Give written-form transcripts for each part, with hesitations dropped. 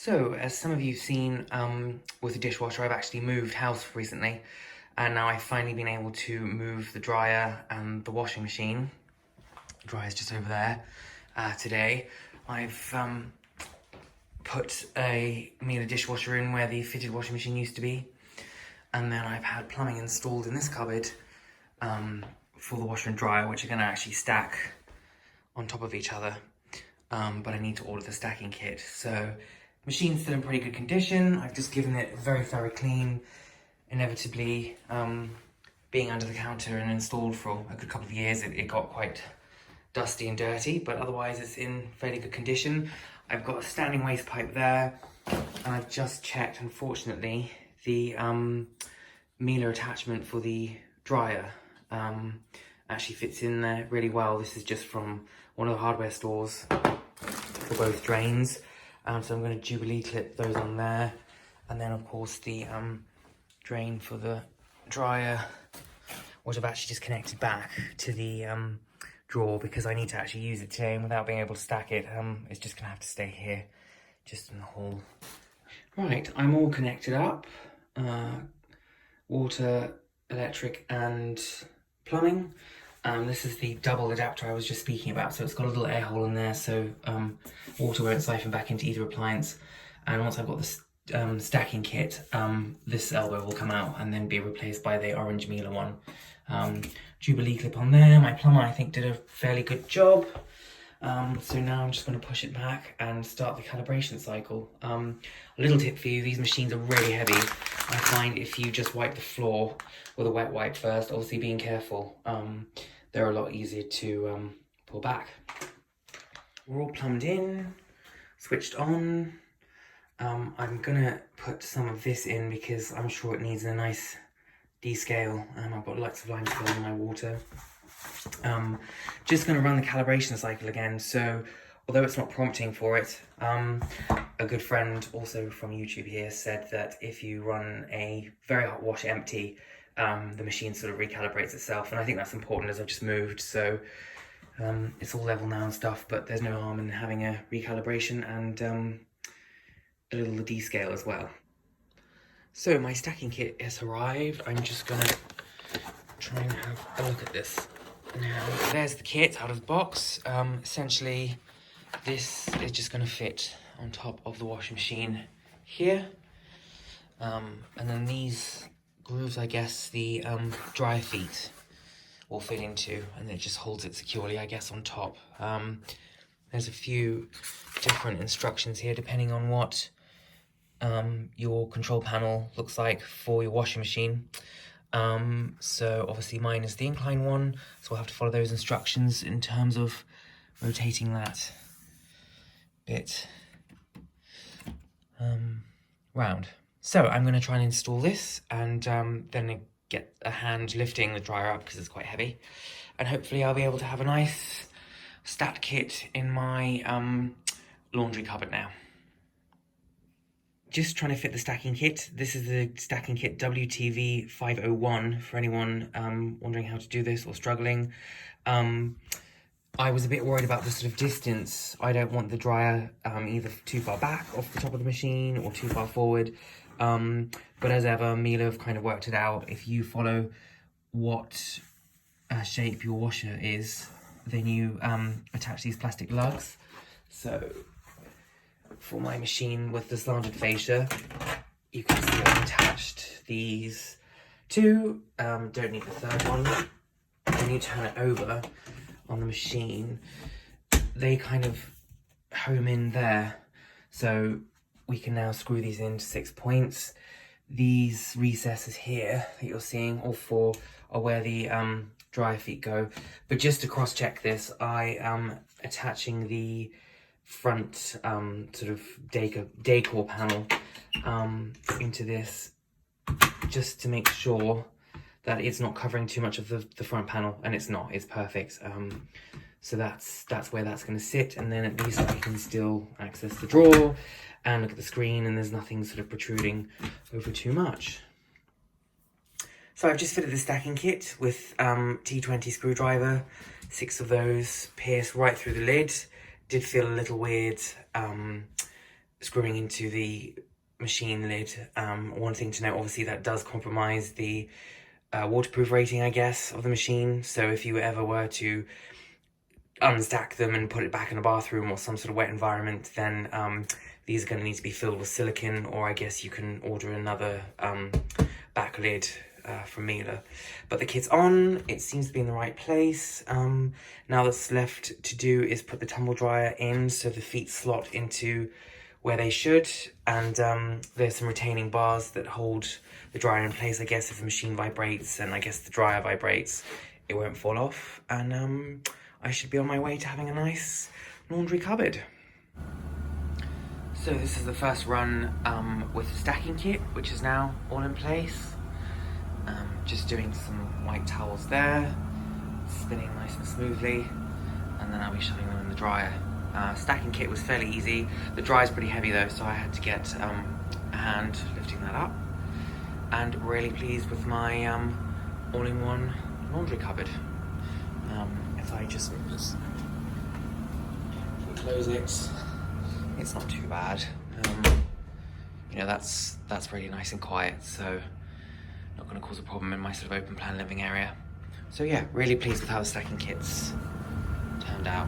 So, as some of you have seen with the dishwasher, I've actually moved house recently, and now I've finally been able to move the dryer and the washing machine. The dryer's just over there today. I've put a Miele dishwasher in where the fitted washing machine used to be, and then I've had plumbing installed in this cupboard for the washer and dryer, which are going to actually stack on top of each other. But I need to order the stacking kit. So, machine's still in pretty good condition. I've just given it a very thorough clean. Inevitably, being under the counter and installed for a good couple of years, it got quite dusty and dirty, but otherwise it's in fairly good condition. I've got a standing waste pipe there, and I've just checked, unfortunately, the Miele attachment for the dryer actually fits in there really well. This is just from one of the hardware stores for both drains. So I'm going to Jubilee clip those on there, and then of course the drain for the dryer, which I've actually just connected back to the drawer because I need to actually use it today, and without being able to stack it, it's just going to have to stay here, just in the hall. Right, I'm all connected up, water, electric and plumbing. This is the double adapter I was just speaking about, so it's got a little air hole in there so water won't siphon back into either appliance. And once I've got the stacking kit, this elbow will come out and then be replaced by the orange Miele one. Jubilee clip on there. My plumber, I think, did a fairly good job. So now I'm just going to push it back and start the calibration cycle. A little tip for you, these machines are really heavy. I find if you just wipe the floor with a wet wipe first, obviously being careful, they're a lot easier to pull back. We're all plumbed in, switched on. I'm going to put some of this in because I'm sure it needs a nice descale. I've got lots of limestone in my water. Just going to run the calibration cycle again. So although it's not prompting for it, a good friend also from YouTube here said that if you run a very hot wash empty, the machine sort of recalibrates itself, and I think that's important as I've just moved. So it's all level now and stuff, but there's no harm in having a recalibration and a little descale as well. So my stacking kit has arrived. I'm just going to try and have a look at this. Now, there's the kit out of the box. Essentially, this is just going to fit on top of the washing machine here. And then these grooves, I guess, the dryer feet will fit into, and it just holds it securely, I guess, on top. There's a few different instructions here, depending on what your control panel looks like for your washing machine. So obviously mine is the incline one, so we'll have to follow those instructions in terms of rotating that bit round. So I'm going to try and install this, and then get a hand lifting the dryer up because it's quite heavy, and hopefully I'll be able to have a nice stat kit in my laundry cupboard now. Just trying to fit the stacking kit. This is the stacking kit WTV 501 for anyone wondering how to do this or struggling. I was a bit worried about the sort of distance. I don't want the dryer either too far back off the top of the machine or too far forward. But as ever, Miele have kind of worked it out. If you follow what shape your washer is, then you attach these plastic lugs. So for my machine with the slanted fascia, you can see I've attached these two. Don't need the third one. When you turn it over on the machine, they kind of home in there. So we can now screw these into 6 points. These recesses here that you're seeing, all four, are where the dryer feet go. But just to cross-check this, I am attaching the front sort of decor panel into this, just to make sure that it's not covering too much of the front panel, and it's not, it's perfect. So that's where that's going to sit, and then at least I can still access the drawer and look at the screen, and there's nothing sort of protruding over too much. So I've just fitted the stacking kit with T20 screwdriver, 6 of those pierced right through the lid. Did feel a little weird screwing into the machine lid. One thing to note, obviously, that does compromise the waterproof rating, I guess, of the machine. So if you ever were to unstack them and put it back in a bathroom or some sort of wet environment, then these are going to need to be filled with silicone, or I guess you can order another back lid from Miele. But the kit's on, it seems to be in the right place. Now that's left to do is put the tumble dryer in so the feet slot into where they should, and there's some retaining bars that hold the dryer in place. I guess if the machine vibrates and I guess the dryer vibrates, it won't fall off, and I should be on my way to having a nice laundry cupboard. So this is the first run with the stacking kit, which is now all in place. Just doing some white towels there, spinning nice and smoothly, and then I'll be shoving them in the dryer. Stacking kit was fairly easy. The dryer's pretty heavy though, so I had to get a hand lifting that up. And really pleased with my all-in-one laundry cupboard. If I just close it, it's not too bad. You know, that's really nice and quiet, so not going to cause a problem in my sort of open plan living area. So yeah, really pleased with how the stacking kit's turned out.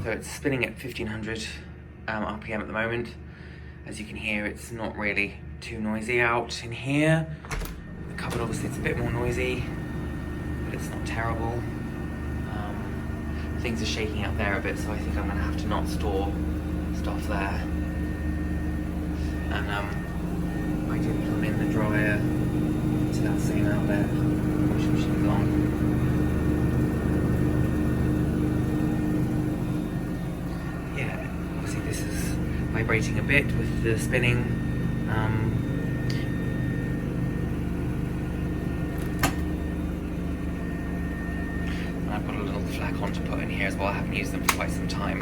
So it's spinning at 1500 RPM at the moment. As you can hear, it's not really too noisy out in here. The cupboard, obviously, it's a bit more noisy, but it's not terrible. Things are shaking out there a bit, so I think I'm gonna have to not store stuff there. And I did plug in the dryer to that same outlet. Washing machine's on. This is vibrating a bit with the spinning. And I've got a little flacon to put in here as well. I haven't used them for quite some time.